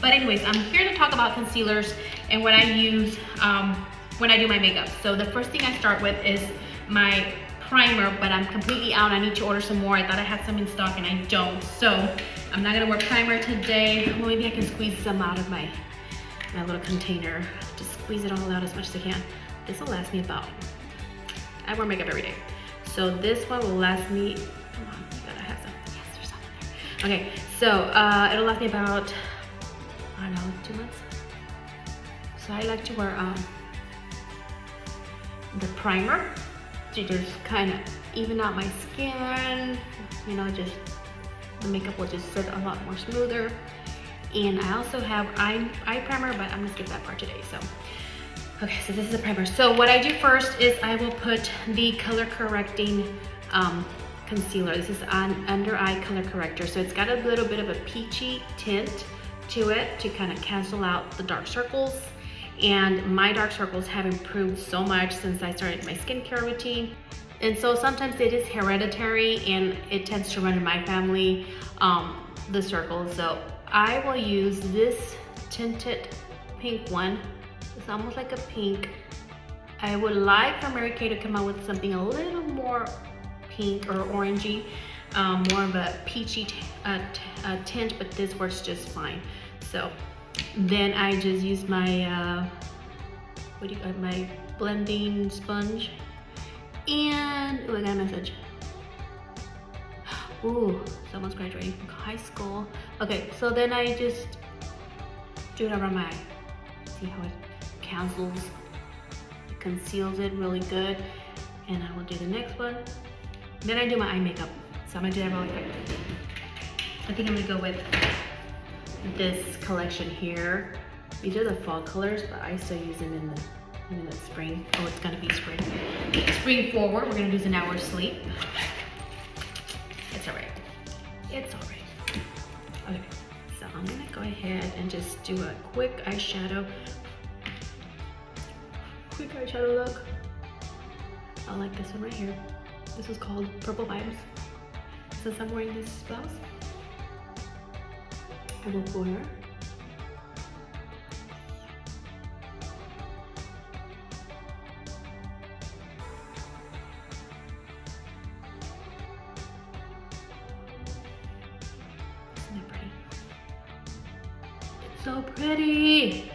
But anyways, I'm here to talk about concealers and what I use when I do my makeup. So the first thing I start with is my primer, but I'm completely out. I need to order some more. I thought I had some in stock and I don't. So I'm not gonna wear primer today. Well, maybe I can squeeze some out of my little container. Just squeeze it all out as much as I can. This will last me about, I wear makeup every day. So this one will last me, come on, I gotta have some. Yes, there's some in there. Okay, so it'll last me about, I don't know, 2 months. So I like to wear the primer to just kind of even out my skin. You know, just the makeup will just sit a lot more smoother. And I also have eye primer, but I'm gonna skip that part today. So, okay, so this is a primer. So what I do first is I will put the color correcting concealer. This is an under eye color corrector. So it's got a little bit of a peachy tint to it to kind of cancel out the dark circles. And my dark circles have improved so much since I started my skincare routine. And so sometimes it is hereditary and it tends to run in my family, the circles. So I will use this tinted pink one. It's almost like a pink. I would like for Mary Kay to come out with something a little more pink or orangey, more of a peachy tint, but this works just fine. So then I just use my, my blending sponge. And, oh, I got a message. Ooh, someone's graduating from high school. Okay, so then I just do it around my eye. See how it cancels, it conceals it really good. And I will do the next one. Then I do my eye makeup. So I'm gonna do that really quick. I think I'm gonna go with this collection here. These are the fall colors, but I still use them in the spring. Oh, it's gonna be spring. Spring forward, we're gonna do an hour's sleep. It's all right. It's all right. Okay, so I'm gonna go ahead and just do a quick eyeshadow. Quick eyeshadow look. I like this one right here. This is called Purple Vibes. Since I'm wearing this blouse, I will pour her. Isn't it pretty? It's so pretty.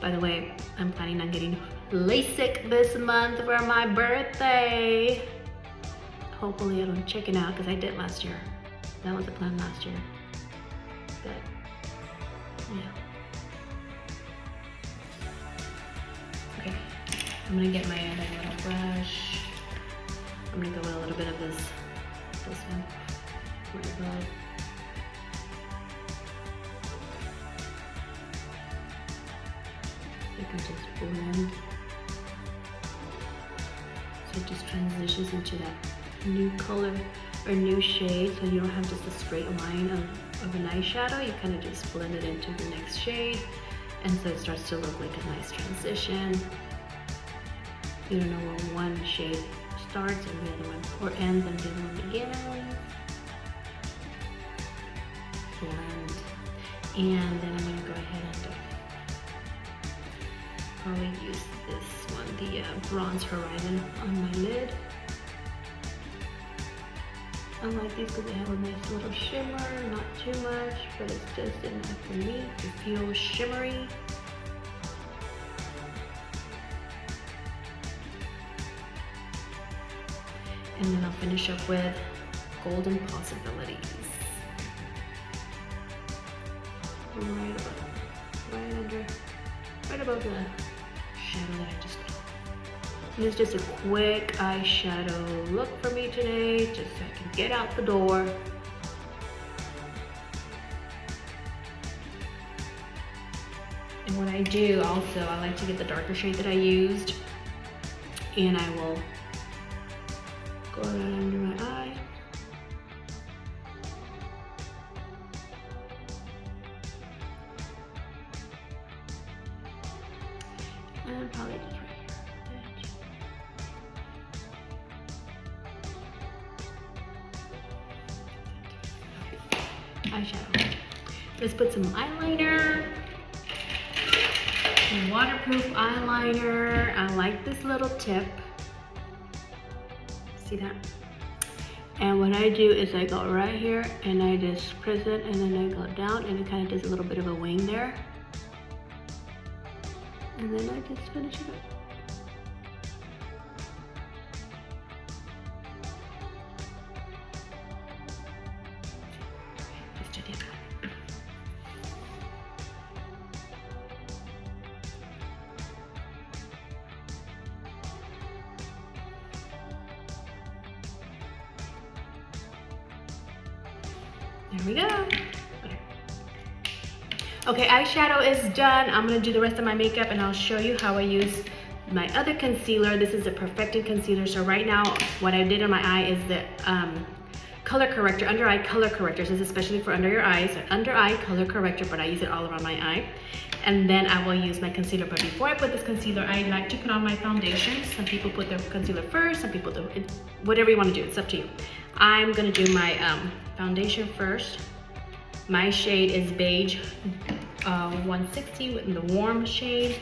By the way, I'm planning on getting LASIK this month for my birthday. Hopefully I don't chicken out because I did last year. That was the plan last year. But yeah. Okay, I'm gonna get my other little brush. I'm gonna go with a little bit of this one. Right above. You can just blend. So it just transitions into that new color or new shade, so you don't have just a straight line of an eyeshadow. You kind of just blend it into the next shade, and so it starts to look like a nice transition. You don't know where one shade starts and the other one, or ends and the other one begins. Blend. And then I'm gonna go ahead and probably use this one, the Bronze Horizon, on my lid. I like these because they have a nice little shimmer, not too much, but it's just enough for me to feel shimmery. And then I'll finish up with Golden Possibilities. Right above the shadow that I just got. And it's just a quick eyeshadow look for me today, just so I can get out the door. And what I do also, I like to get the darker shade that I used, and I will go right under my eye. And probably just right here. eyeshadow. Let's put some eyeliner. Waterproof eyeliner. I like this little tip. See that? And what I do is I go right here and I just press it and then I go down and it kind of does a little bit of a wing there. And then I just finish it up. There we go. Okay, eyeshadow is done. I'm gonna do the rest of my makeup and I'll show you how I use my other concealer. This is a perfecting concealer. So right now, what I did on my eye is the color corrector, under eye color corrector. This is especially for under your eyes, under eye color corrector, but I use it all around my eye. And then I will use my concealer. But before I put this concealer, I like to put on my foundation. Some people put their concealer first, some people do it, whatever you want to do, it's up to you. I'm gonna do my foundation first. My shade is beige 160 in the warm shade.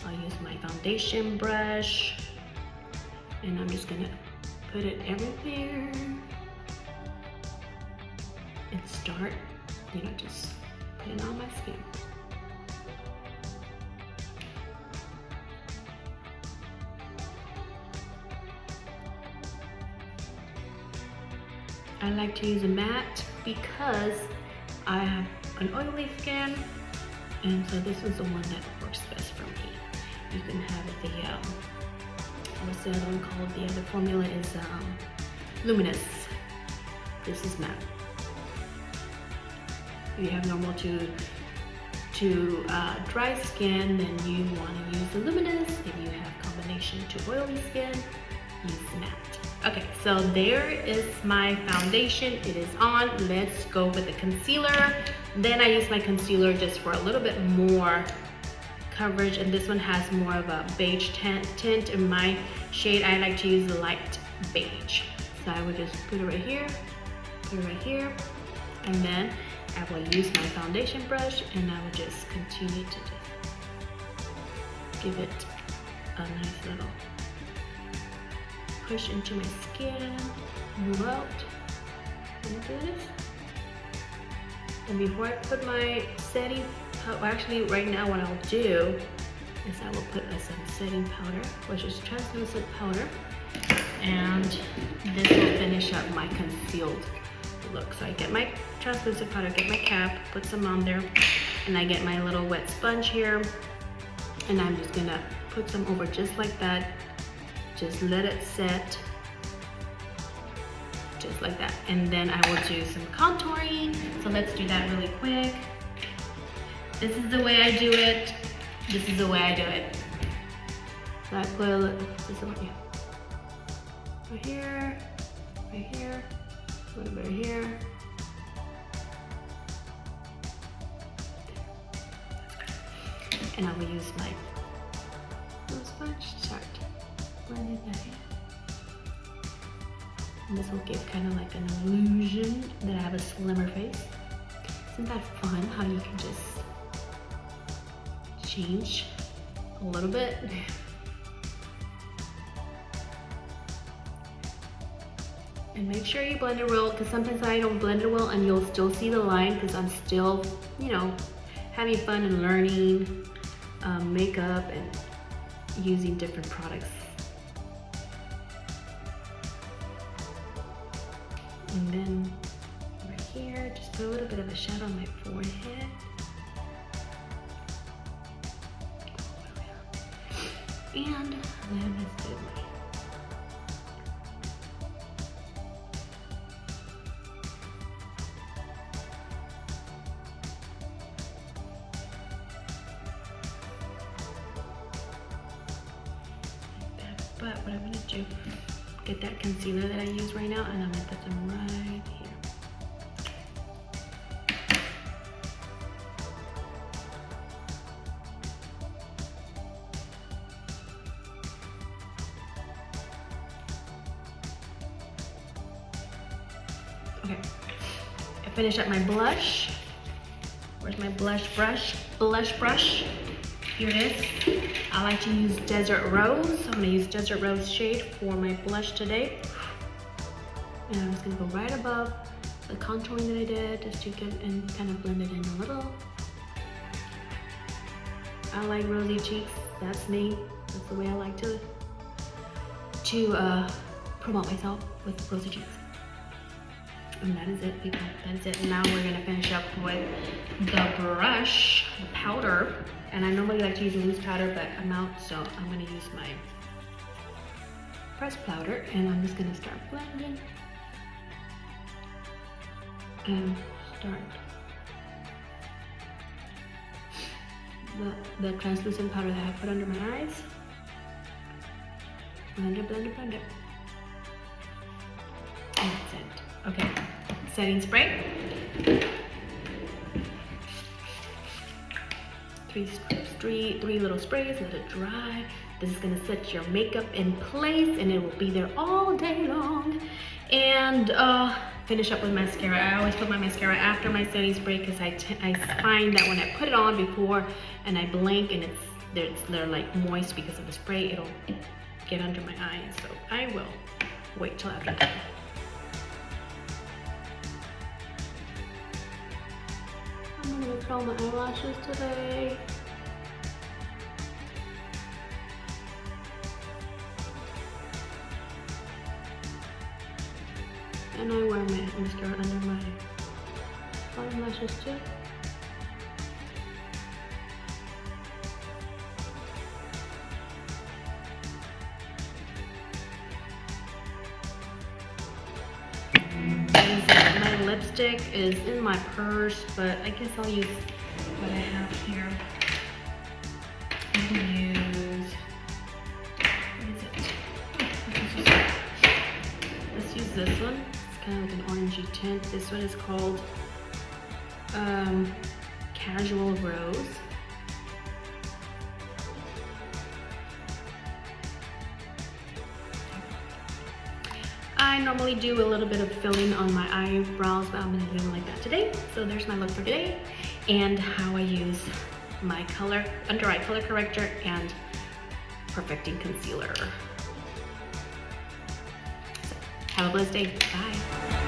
I'll use my foundation brush and I'm just gonna put it everywhere and start, just put it on my skin. I like to use a matte because I have an oily skin, and so this is the one that works best for me. You can have the, what's the other one called? The other formula is Luminous. This is matte. If you have normal to dry skin, then you want to use the Luminous. If you have combination to oily skin, use matte. Okay, so there is my foundation. It is on. Let's go with the concealer. Then I use my concealer just for a little bit more coverage, and this one has more of a beige tint. In my shade, I like to use the light beige. So I would just put it right here, and then I will use my foundation brush and I will just continue to just give it a nice little push into my skin, move out, and do this. And before I put my setting, actually right now what I'll do is I will put some setting powder, which is translucent powder, and this will finish up my concealed look. So I get my translucent powder, get my cap, put some on there, and I get my little wet sponge here, and I'm just gonna put some over just like that. Just let it set, just like that. And then I will do some contouring. So let's do that really quick. This is the way I do it. This is the way I do it. So I put a little, this one here. Right here, a little bit here. And I will use my little sponge to start blending that in. And this will give kind of like an illusion that I have a slimmer face. Isn't that fun how you can just change a little bit? And make sure you blend it well, because sometimes I don't blend it well and you'll still see the line because I'm still, having fun and learning makeup and using different products. And then right here, just put a little bit of a shadow on my forehead. And then let's do but what I'm gonna do, get that concealer that I use right now, and I'm gonna put some right here. Okay, if finish up my blush. Where's my blush brush? Blush brush. Here it is. I like to use Desert Rose. I'm gonna use Desert Rose shade for my blush today. And I'm just gonna go right above the contouring that I did, just to get and kind of blend it in a little. I like rosy cheeks. That's me. That's the way I like to promote myself, with rosy cheeks. And that is it, people. That is it. Now we're gonna finish up with the brush, the powder. And I normally like to use a loose powder, but I'm out, so I'm gonna use my pressed powder, and I'm just gonna start blending and start the translucent powder that I put under my eyes. Blend it, blend it, blend it. And that's it. Okay, setting spray. Three little sprays, let it dry. This is gonna set your makeup in place, and it will be there all day long. And finish up with mascara. I always put my mascara after my setting spray, because I find that when I put it on before and I blink and they're like moist because of the spray, it'll get under my eyes. So I will wait till after that. I'm gonna curl my eyelashes today. And I wear my mascara under my eyelashes too. My lipstick is in my purse, but I guess I'll use what I have here. I'm gonna use, what is it? Let's use this one. It's kind of like an orangey tint. This one is called Casual Rose. I normally do a little bit of filling on my eyebrows, but I'm gonna do them like that today. So there's my look for today, and how I use my under eye color corrector and perfecting concealer. So, have a blessed day. Bye.